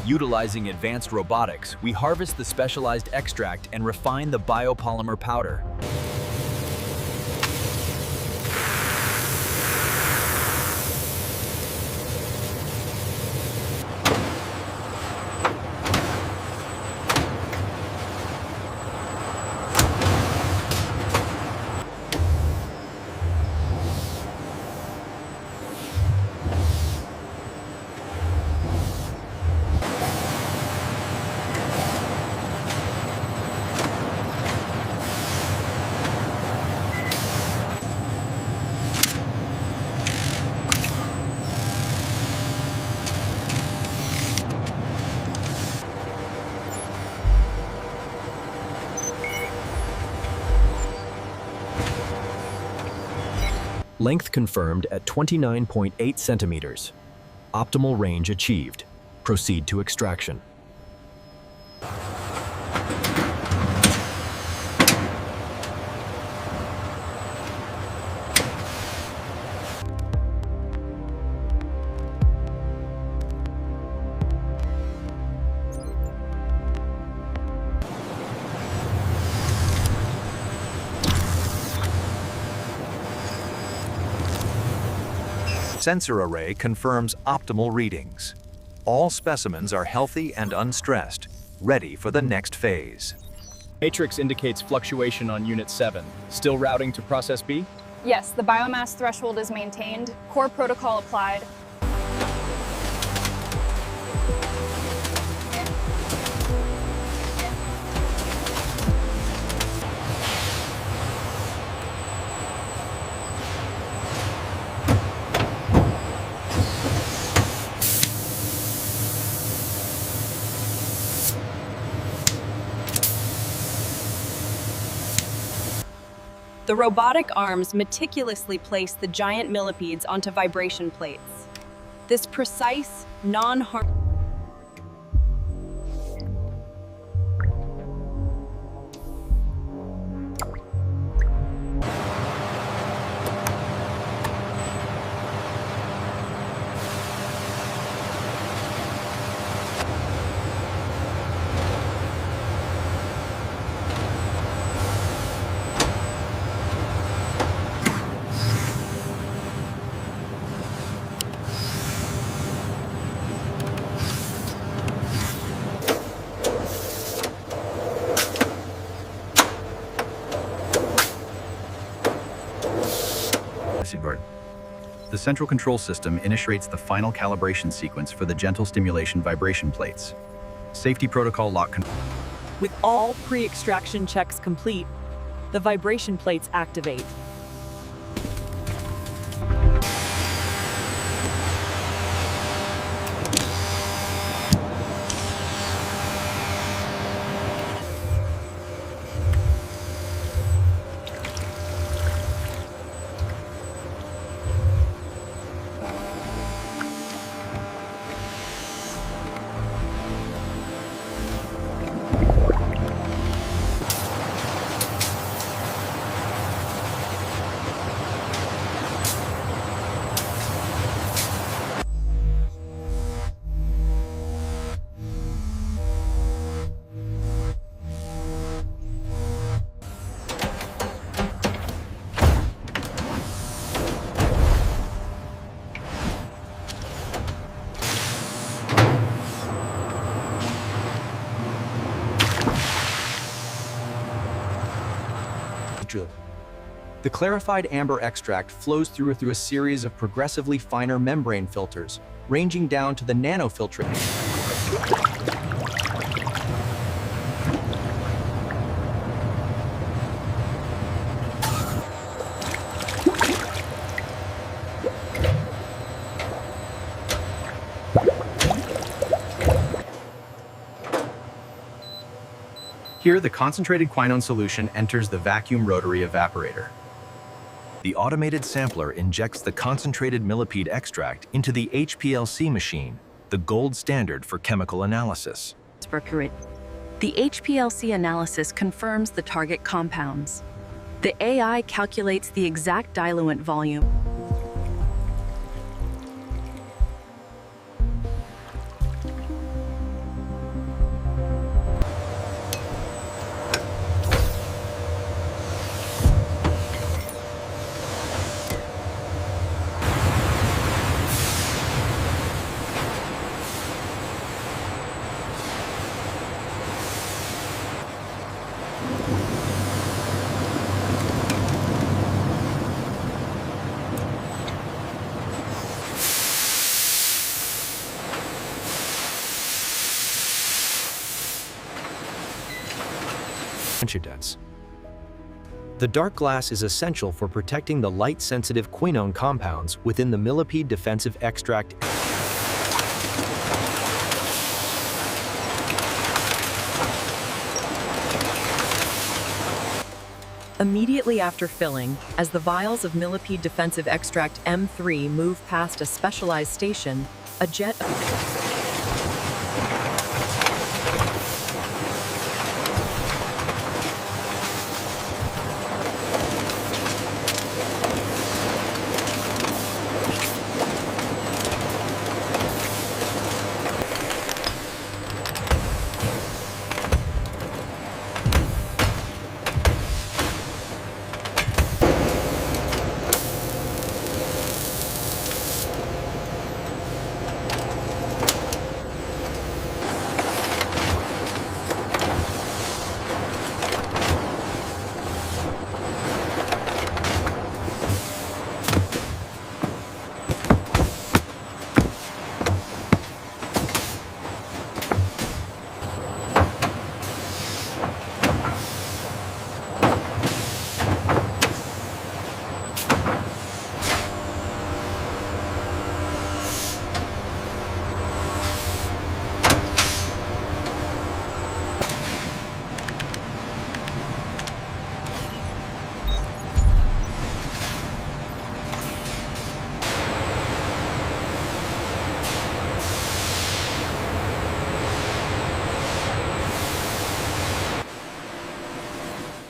Utilizing advanced robotics, we harvest the specialized extract and refine the biopolymer powder. Length confirmed at 29.8 centimeters. Optimal range achieved. Proceed to extraction. Sensor array confirms optimal readings. All specimens are healthy and unstressed, ready for the next phase. Matrix indicates fluctuation on Unit 7. Still routing to Process B? Yes, the biomass threshold is maintained. Core protocol applied. The robotic arms meticulously place the giant millipedes onto vibration plates. This precise, non-harm... The central control system initiates the final calibration sequence for the gentle stimulation vibration plates. Safety protocol lock. With all pre-extraction checks complete, the vibration plates activate. The clarified amber extract flows through a series of progressively finer membrane filters, ranging down to the nanofiltrate. Here, the concentrated quinone solution enters the vacuum rotary evaporator. The automated sampler injects the concentrated millipede extract into the HPLC machine, the gold standard for chemical analysis. The HPLC analysis confirms the target compounds. The AI calculates the exact diluent volume. Secretions. The dark glass is essential for protecting the light-sensitive quinone compounds within the Millipede Defensive Extract. Immediately after filling, as the vials of Millipede Defensive Extract M-3 move past a specialized station, a jet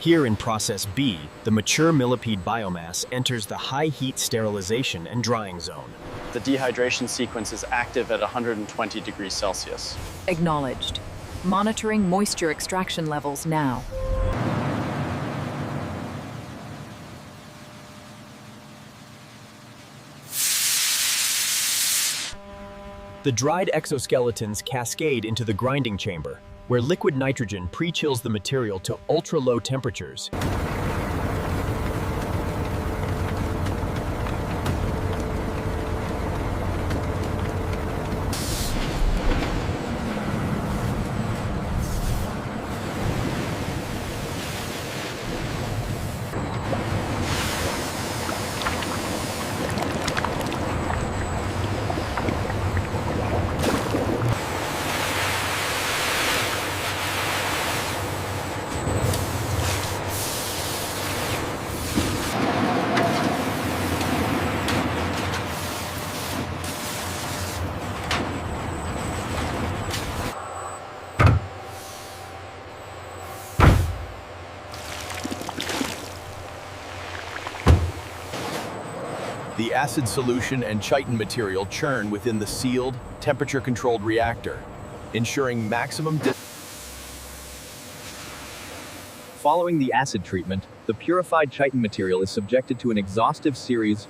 Here in Process B, the mature millipede biomass enters the high-heat sterilization and drying zone. The dehydration sequence is active at 120 degrees Celsius. acknowledged. Monitoring moisture extraction levels now. The dried exoskeletons cascade into the grinding chamber, where liquid nitrogen pre-chills the material to ultra-low temperatures. The acid solution and chitin material churn within the sealed, temperature-controlled reactor, ensuring maximum Following the acid treatment, the purified chitin material is subjected to an exhaustive series.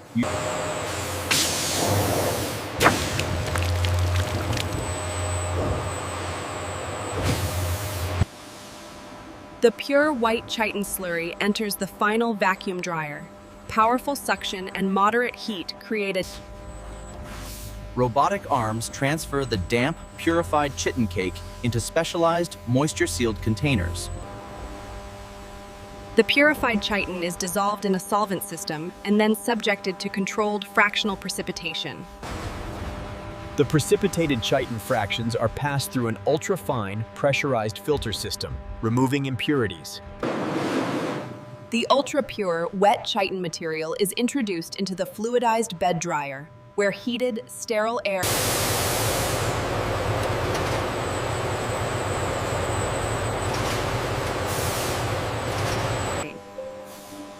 The pure white chitin slurry enters the final vacuum dryer. Powerful suction and moderate heat create a Robotic arms transfer the damp, purified chitin cake into specialized, moisture-sealed containers. The purified chitin is dissolved in a solvent system and then subjected to controlled fractional precipitation. The precipitated chitin fractions are passed through an ultra-fine, pressurized filter system, removing impurities. The ultra-pure, wet chitin material is introduced into the fluidized bed dryer, where heated, sterile air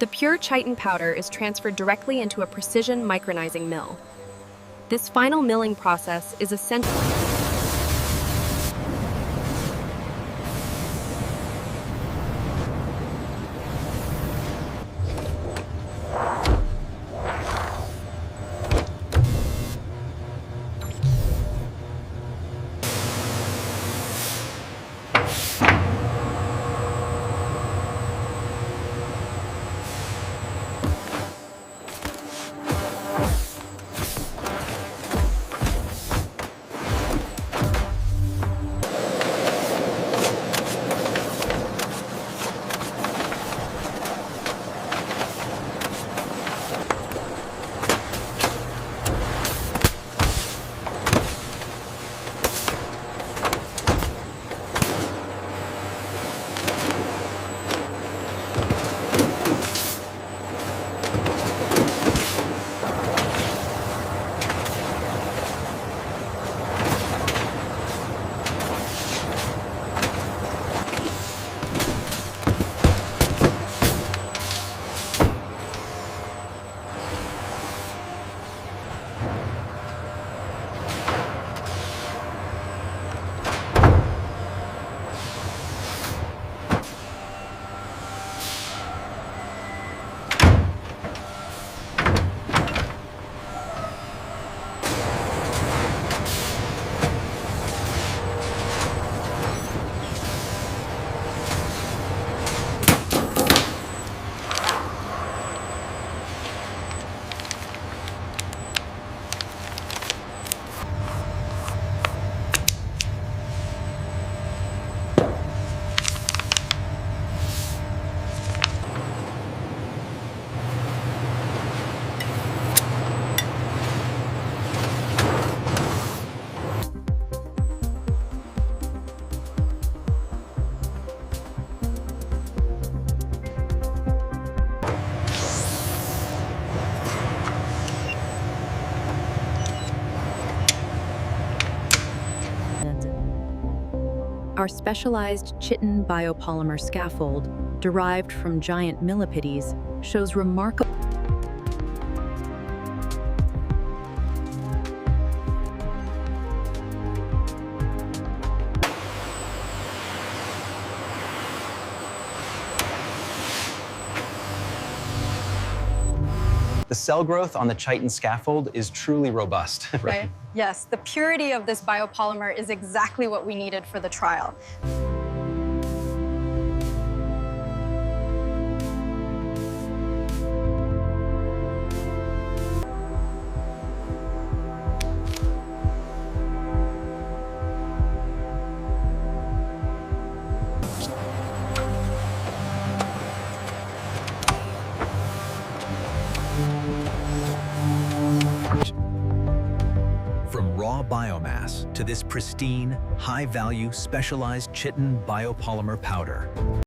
The pure chitin powder is transferred directly into a precision micronizing mill. This final milling process is essential. Our specialized chitin biopolymer scaffold, derived from giant millipedes, shows remarkable The cell growth on the chitin scaffold is truly robust. Right? Yes, the purity of this biopolymer is exactly what we needed for the trial. From raw biomass to this pristine, high-value, specialized chitin biopolymer powder,